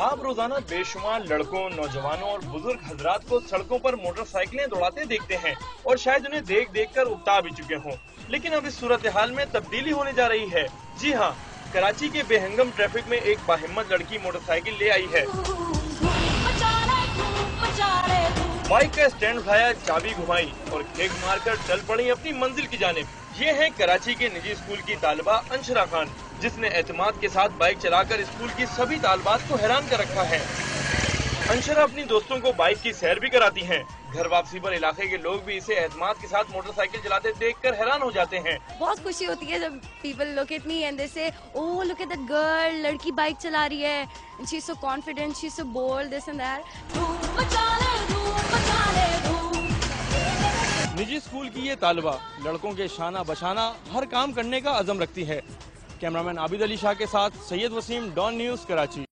आप रोजाना बेशुमार लड़कों, नौजवानों और बुजुर्ग हजरात को सड़कों पर मोटरसाइकिलें दौड़ाते देखते हैं और शायद उन्हें देख देख कर उकता भी चुके हों। लेकिन अब इस सूरत हाल में तब्दीली होने जा रही है। जी हाँ, कराची के बेहंगम ट्रैफिक में एक बाहिम्मत लड़की मोटरसाइकिल ले आई है। बाइक का स्टैंड उठाया, चाबी घुमाई और किक मारकर चल पड़ी अपनी मंजिल की जानिब। ये है कराची के निजी स्कूल की तालिबा अंशरा खान, जिसने एतमाद के साथ बाइक चलाकर स्कूल की सभी तालिबात को हैरान कर रखा है। अंशरा अपनी दोस्तों को बाइक की सैर भी कराती हैं। घर वापसी पर इलाके के लोग भी इसे एतमाद के साथ मोटरसाइकिल चलाते देखकर हैरान हो जाते हैं। बहुत खुशी होती है जब people look at me and they say oh look at that girl, लड़की बाइक चला रही है, she is so confident, she is so bold, this and that. निजी स्कूल की ये तालिबा लड़कों के शाना बशाना हर काम करने का अज़म रखती है। कैमरामैन आबिद अली शाह के साथ सैयद वसीम, डॉन न्यूज़, कराची।